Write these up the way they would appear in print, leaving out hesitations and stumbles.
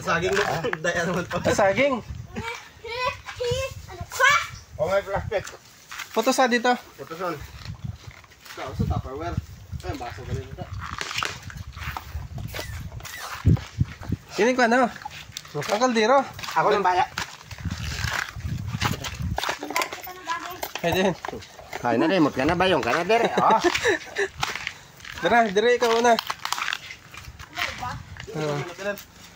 Saging mo. Daya naman pa. Saging. O may plastic. Putos sa dito. Putoson. Sa Tupperware. Ay, baso ka rin ito. Ini ko ano? Ang kaldero. Ako ng baya. Ay din. Ay, nalimot ka na ba yung kanadere? Oh. Dara, dire ikaw una.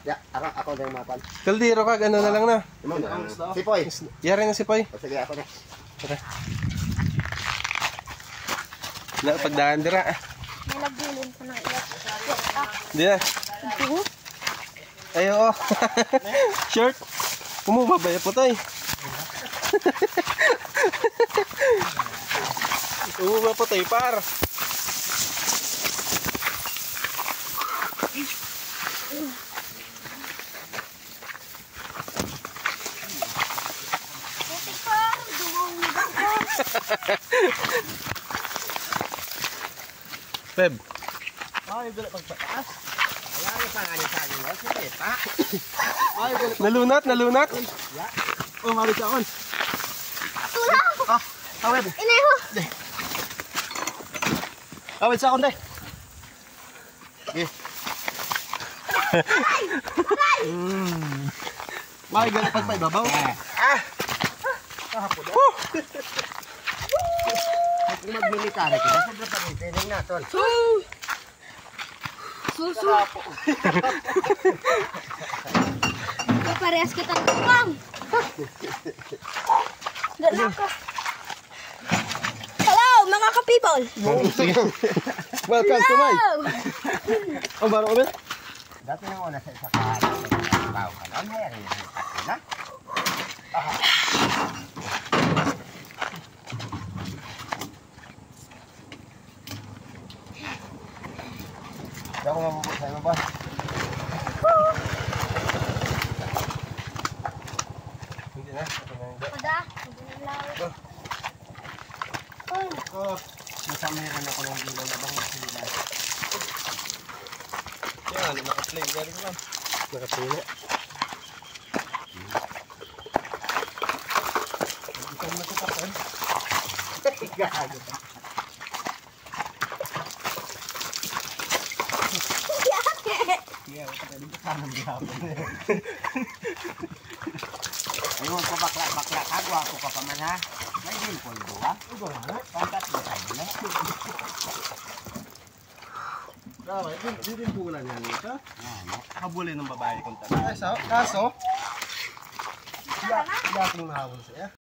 Ya, ako din mapan. Kaldero ka, gano'n na lang na. Sipoy. Yari na si Poy. O sige, ako na. Tara. Na, pagdaan dira. May nagbilin ko ng iyak. Di na. Ay, oo. Shirt. Umubabaya po tayo. Umubaba po tayo, par. Putik par, dumungibang ko. Peb. Ay, gulo pagpataas. Wala rin pa nga rin sa akin. Sige, pa. Ay, gulo. Nalunat, nalunat. Oh, halit ka on. Tulaw! Ah, awet. Ineho! Awet sa akong, day. Okay. Ay, gulo pagpaibabaw. Ah! Kahapon. Kung mag-military ka, sobra pa rin. Tinig na, tol. Susu! Parehas kita ng tukang! Dala ka! Hello, mga ka-people! Welcome to my... Ang baro ko, Ben? Dati nang una sa isa ka, bago ka lang, mayroon yung halikat na. Hindi ako mabubuksan mo ba? Hindi na. Pada, hindi na lawit. Oo. Nasamiran ako ng gila na bang sila. Yan, naka-play. Galing lang. Naka-play na. Isang matatapan. Gago pa. Iya, tadi tanam di hapon. Ayun ko bakla kagwa ako ka pa man ha. May din po dua. Ugo na. Pangkat mo tayo na. Dapat, hindi bulan yan ito. Habulin ng babae kung tanong. Kaso, Yaking mahawal siya.